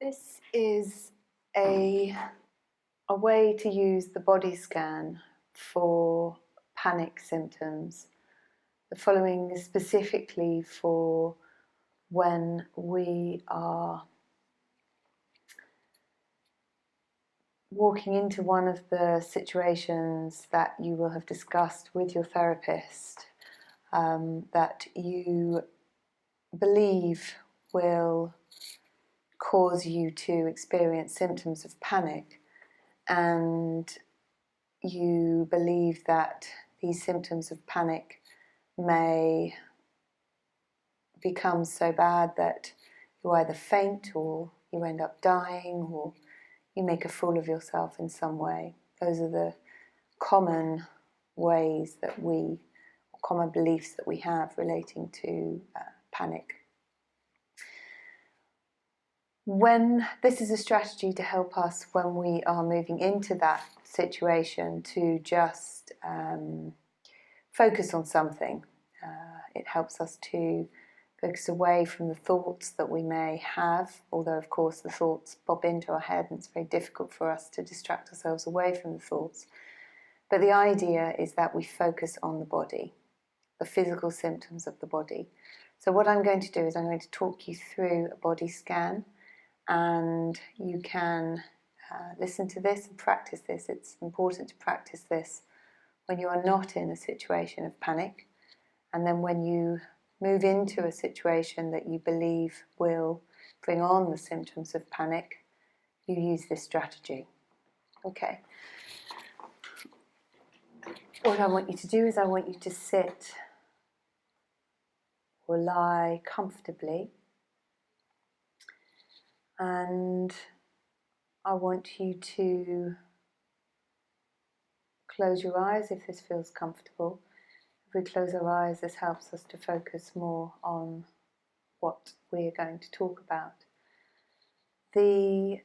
This is a way to use the body scan for panic symptoms. The following is specifically for when we are walking into one of the situations that you will have discussed with your therapist, that you believe will cause you to experience symptoms of panic, and you believe that these symptoms of panic may become so bad that you either faint or you end up dying or you make a fool of yourself in some way. Those are the common ways that common beliefs that we have relating to panic. When this is a strategy to help us when we are moving into that situation to just focus on something. It helps us to focus away from the thoughts that we may have, although of course the thoughts pop into our head and it's very difficult for us to distract ourselves away from the thoughts. But the idea is that we focus on the body, the physical symptoms of the body. So what I'm going to do is I'm going to talk you through a body scan, and you can listen to this and practice this. It's important to practice this when you are not in a situation of panic, and then when you move into a situation that you believe will bring on the symptoms of panic, you use this strategy. Okay. What I want you to do is I want you to sit or lie comfortably, and I want you to close your eyes if this feels comfortable. If we close our eyes, this helps us to focus more on what we are going to talk about. There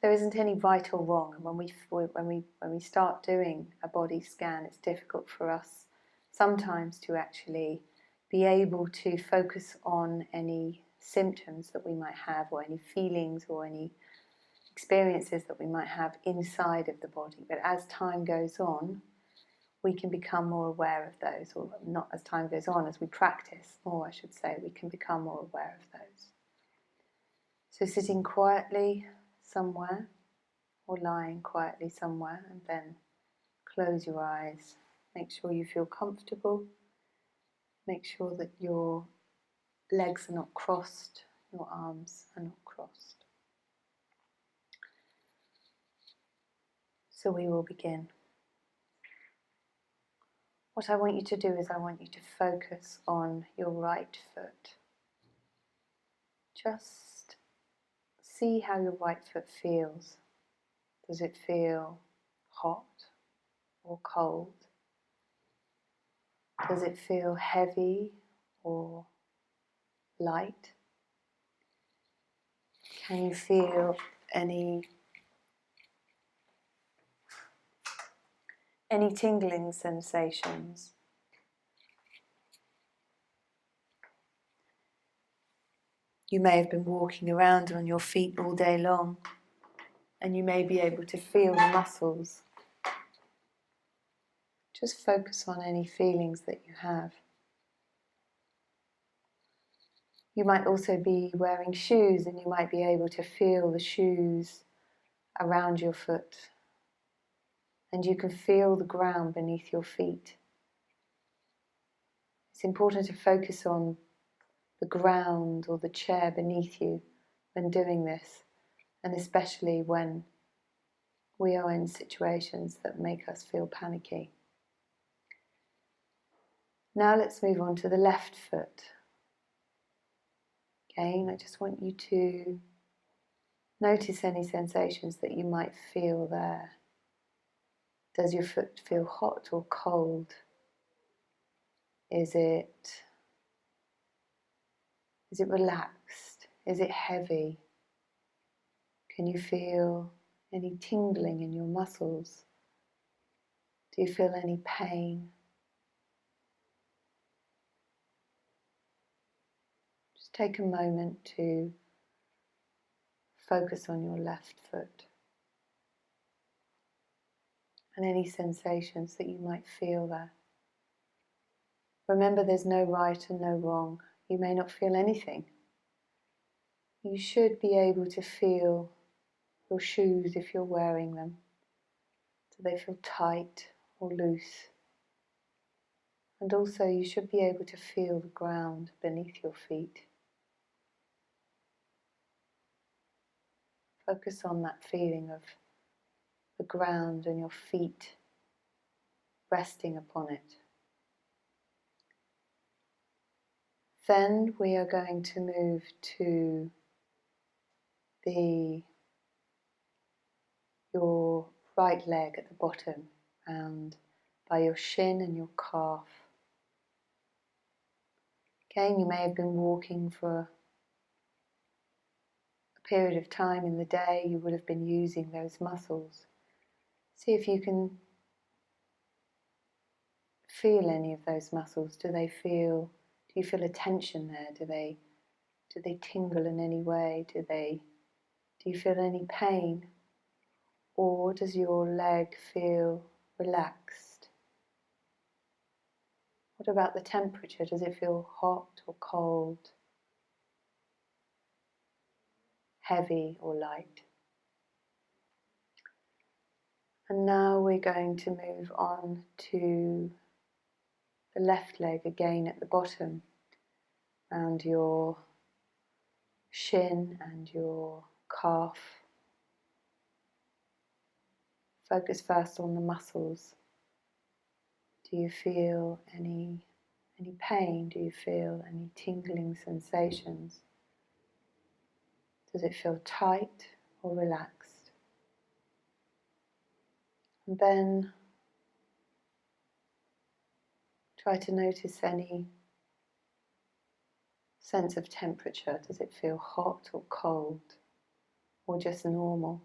isn't any right or wrong. When we start doing a body scan, it's difficult for us sometimes to actually be able to focus on any symptoms that we might have, or any feelings or any experiences that we might have inside of the body. But as time goes on, we can become more aware of those, or not as time goes on, as we practice more, I should say, we can become more aware of those. So sitting quietly somewhere, or lying quietly somewhere, and then close your eyes. Make sure you feel comfortable. Make sure that your legs are not crossed, your arms are not crossed. So we will begin. What I want you to do is I want you to focus on your right foot. Just see how your right foot feels. Does it feel hot or cold? Does it feel heavy or light? Can you feel any tingling sensations? You may have been walking around on your feet all day long, and you may be able to feel the muscles. Just focus on any feelings that you have. You might also be wearing shoes, and you might be able to feel the shoes around your foot, and you can feel the ground beneath your feet. It's important to focus on the ground or the chair beneath you when doing this, and especially when we are in situations that make us feel panicky. Now let's move on to the left foot. Again, I just want you to notice any sensations that you might feel there. Does your foot feel hot or cold? Is it relaxed? Is it heavy? Can you feel any tingling in your muscles? Do you feel any pain? Just take a moment to Focus on your left foot and any sensations that you might feel there. Remember, there's no right and no wrong. You may not feel anything. You should be able to feel your shoes if you're wearing them. Do they feel tight or loose? And also you should be able to feel the ground beneath your feet. Focus on that feeling of the ground and your feet resting upon it. Then we are going to move to your right leg at the bottom, and by your shin and your calf. Again, you may have been walking for a period of time in the day. You would have been using those muscles. See if you can feel any of those muscles. Do you feel a tension there? Do they tingle in any way? Do you feel any pain? Or does your leg feel relaxed? What about the temperature? Does it feel hot or cold? Heavy or light? And now we're going to move on to the left leg again at the bottom, and your shin and your calf. Focus first on the muscles. Do you feel any pain? Do you feel any tingling sensations? Does it feel tight or relaxed? And then try to notice any sense of temperature. Does it feel hot or cold or just normal?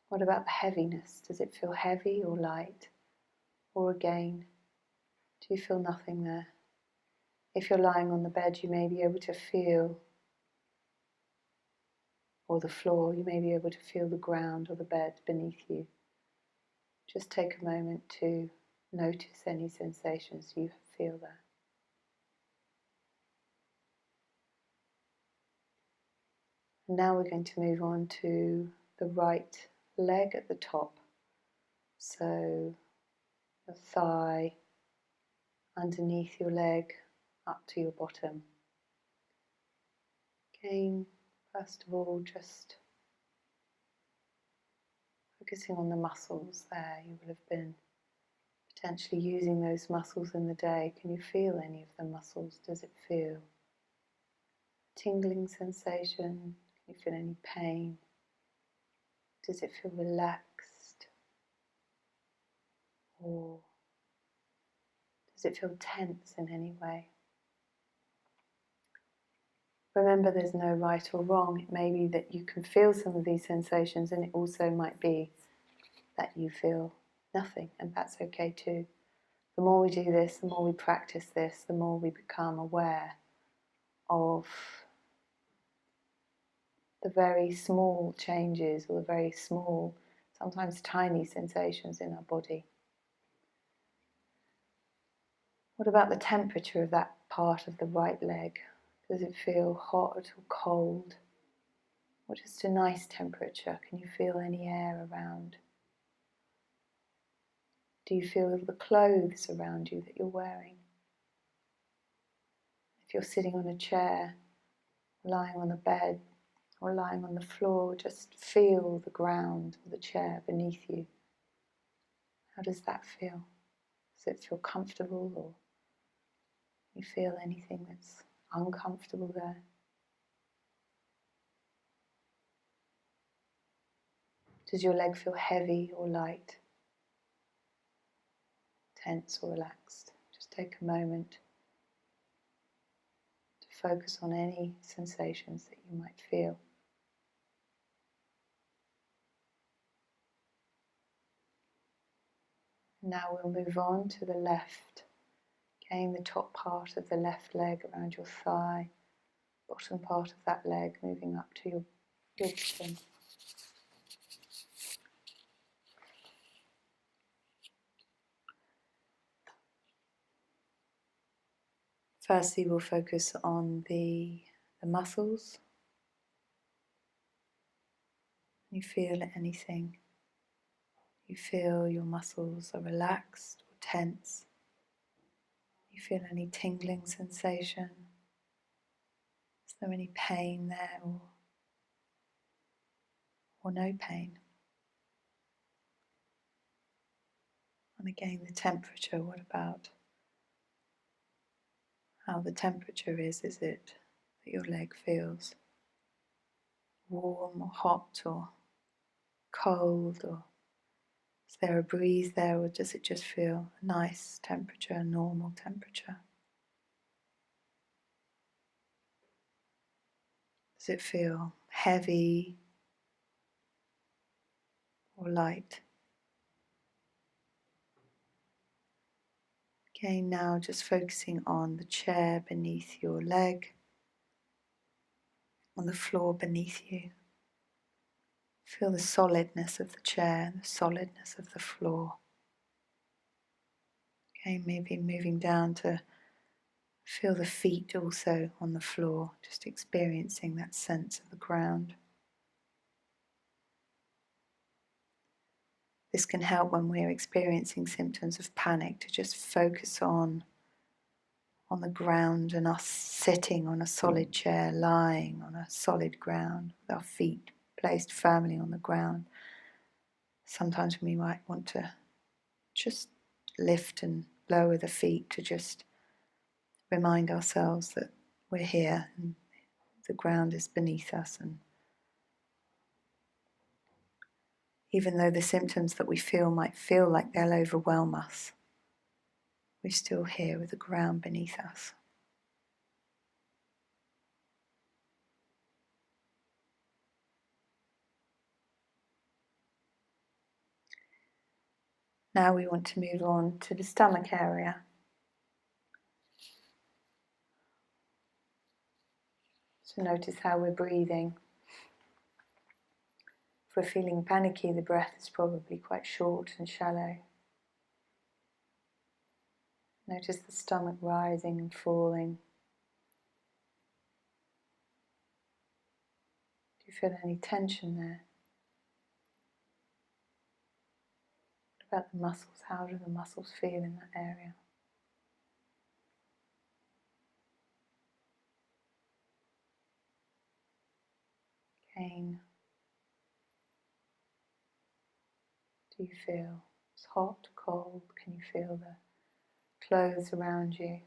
What about the heaviness? Does it feel heavy or light? Or again, do you feel nothing there? If you're lying on the bed, you may be able to feel, or the floor, you may be able to feel the ground or the bed beneath you. Just take a moment to notice any sensations you feel there. And now we're going to move on to the right leg at the top. So your thigh underneath your leg up to your bottom. Again, first of all, just focusing on the muscles there. You will have been potentially using those muscles in the day. Can you feel any of the muscles? Does it feel a tingling sensation? Can you feel any pain? Does it feel relaxed? Or does it feel tense in any way? Remember, there's no right or wrong. It may be that you can feel some of these sensations, and it also might be that you feel nothing, and that's okay too. The more we do this, the more we practice this, the more we become aware of the very small changes or the very small, sometimes tiny sensations in our body. What about the temperature of that part of the right leg? Does it feel hot or cold? Or just a nice temperature? Can you feel any air around? Do you feel the clothes around you that you're wearing? If you're sitting on a chair, lying on a bed, or lying on the floor, just feel the ground or the chair beneath you. How does that feel? Does it feel comfortable, or you feel anything that's uncomfortable there? Does your leg feel heavy or light? Tense or relaxed? Just take a moment to focus on any sensations that you might feel. Now we'll move on to the left. Again, the top part of the left leg around your thigh, bottom part of that leg moving up to your bottom. Firstly, we'll focus on the muscles. You feel anything. You feel your muscles are relaxed or tense. You feel any tingling sensation. Is there any pain there or no pain? And again, the temperature, what about how the temperature is? Is it that your leg feels warm or hot or cold, or is there a breeze there, or does it just feel a nice temperature, a normal temperature? Does it feel heavy or light? Again, now just focusing on the chair beneath your leg, on the floor beneath you. Feel the solidness of the chair and the solidness of the floor. Okay, maybe moving down to feel the feet also on the floor, just experiencing that sense of the ground. This can help when we're experiencing symptoms of panic to just focus on the ground and us sitting on a solid chair, lying on a solid ground with our feet placed firmly on the ground. Sometimes we might want to just lift and lower the feet to just remind ourselves that we're here and the ground is beneath us, and even though the symptoms that we feel might feel like they'll overwhelm us, we're still here with the ground beneath us. Now we want to move on to the stomach area. So notice how we're breathing. If we're feeling panicky, the breath is probably quite short and shallow. Notice the stomach rising and falling. Do you feel any tension there? What about the muscles? How do the muscles feel in that area? Again, do you feel it's hot, cold? Can you feel the clothes around you?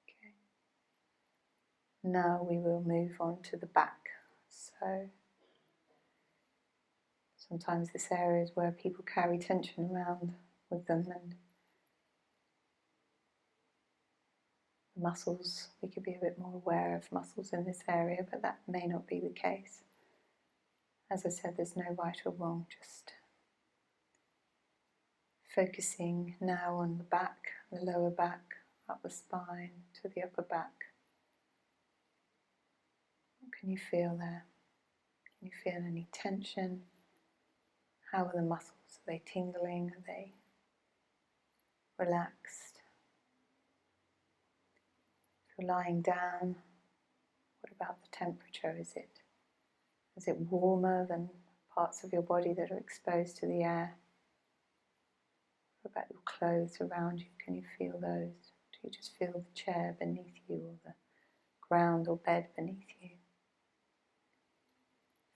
Okay. Now we will move on to the back. So sometimes this area is where people carry tension around with them, and the muscles, we could be a bit more aware of muscles in this area, but that may not be the case. As I said, there's no right or wrong, just focusing now on the back, the lower back, up the spine to the upper back. What can you feel there? Can you feel any tension? How are the muscles? Are they tingling? Are they relaxed? If you're lying down, what about the temperature? Is it warmer than parts of your body that are exposed to the air? What about your clothes around you? Can you feel those? Do you just feel the chair beneath you or the ground or bed beneath you?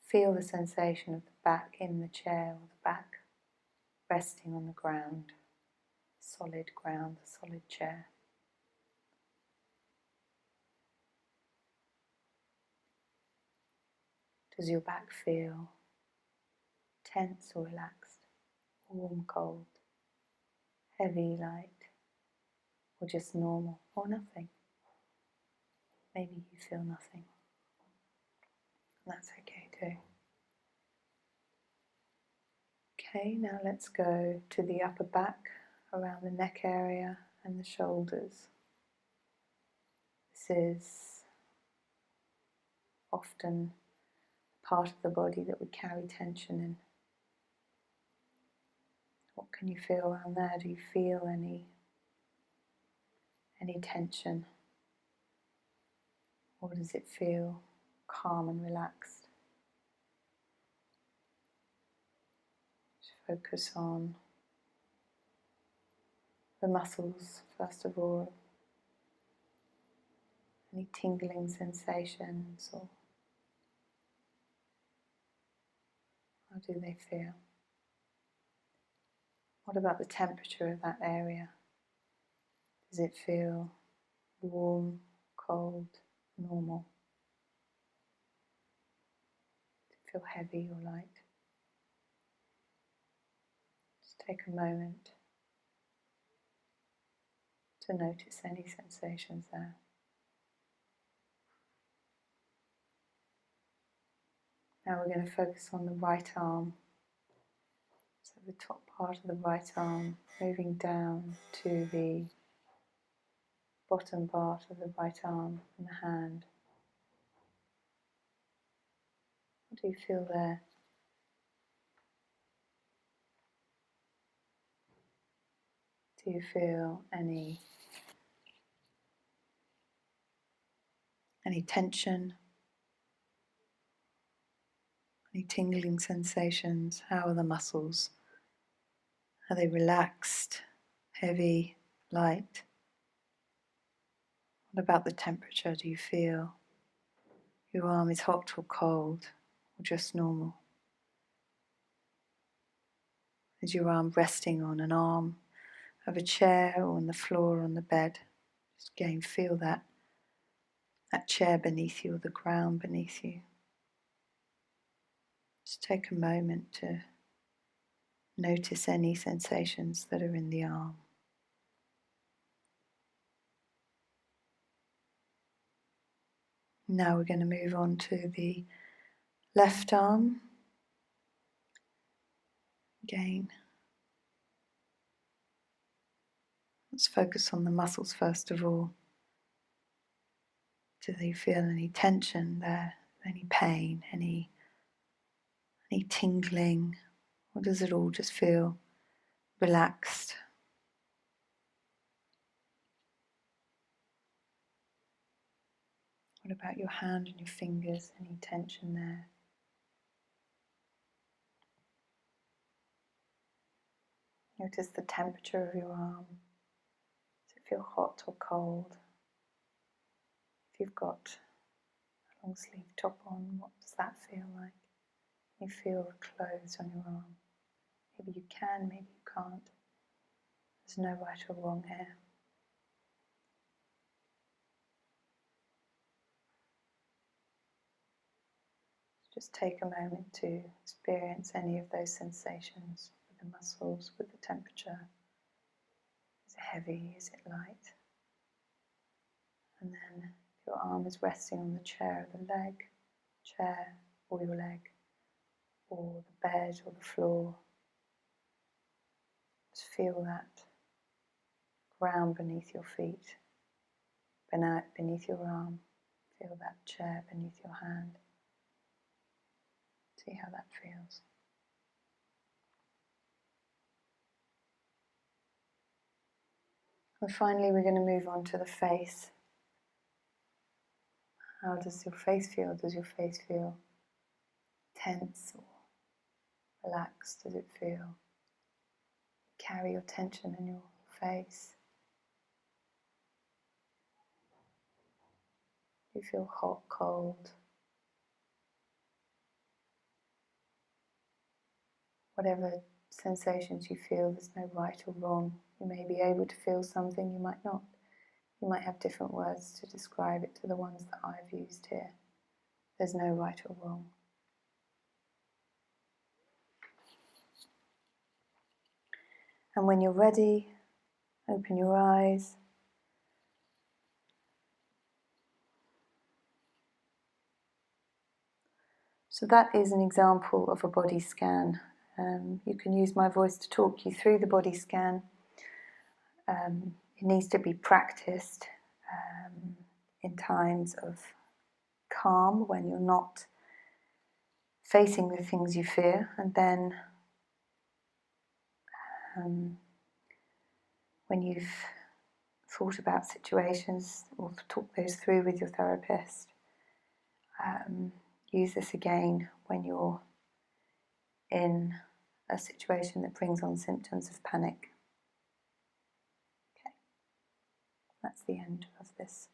Feel the sensation of the back in the chair or the back resting on the ground, solid ground, a solid chair. Does your back feel tense or relaxed, warm, cold, heavy, light, or just normal, or nothing? Maybe you feel nothing. That's okay too. Okay, now let's go to the upper back, around the neck area and the shoulders. This is often part of the body that we carry tension in. What can you feel around there? Do you feel any tension? Or does it feel calm and relaxed? Just focus on the muscles first of all. Any tingling sensations, or how do they feel? What about the temperature of that area? Does it feel warm, cold, normal? Does it feel heavy or light? Just take a moment to notice any sensations there. Now we're going to focus on the right arm. So the top part of the right arm moving down to the bottom part of the right arm and the hand. What do you feel there? Do you feel any tension? Any tingling sensations? How are the muscles? Are they relaxed, heavy, light? What about the temperature? Do you feel your arm is hot or cold, or just normal? Is your arm resting on an arm of a chair or on the floor or on the bed? Just again feel that chair beneath you or the ground beneath you. Just take a moment to notice any sensations that are in the arm. Now we're going to move on to the left arm. Again, let's focus on the muscles first of all. Do they feel any tension there? Any pain? Any tingling? Or does it all just feel relaxed? What about your hand and your fingers? Any tension there? Notice the temperature of your arm. Does it feel hot or cold? If you've got a long sleeve top on, what does that feel like? Can you feel the clothes on your arm? Maybe you can, maybe you can't. There's no right or wrong here. Just take a moment to experience any of those sensations with the muscles, with the temperature. Is it heavy? Is it light? And then if your arm is resting on the chair or the leg, chair or your leg, or the bed or the floor, just feel that ground beneath your feet, beneath your arm. Feel that chair beneath your hand. See how that feels. And finally, we're going to move on to the face. How does your face feel? Does your face feel tense or relaxed? Does it feel carry your tension in your face? Do you feel hot, cold? Whatever sensations you feel, there's no right or wrong. You may be able to feel something, you might not. You might have different words to describe it to the ones that I've used here. There's no right or wrong. And when you're ready, open your eyes. So that is an example of a body scan. You can use my voice to talk you through the body scan, It needs to be practiced in times of calm, when you're not facing the things you fear, and then when you've thought about situations or talked those through with your therapist, use this again when you're in a situation that brings on symptoms of panic. Okay, that's the end of this.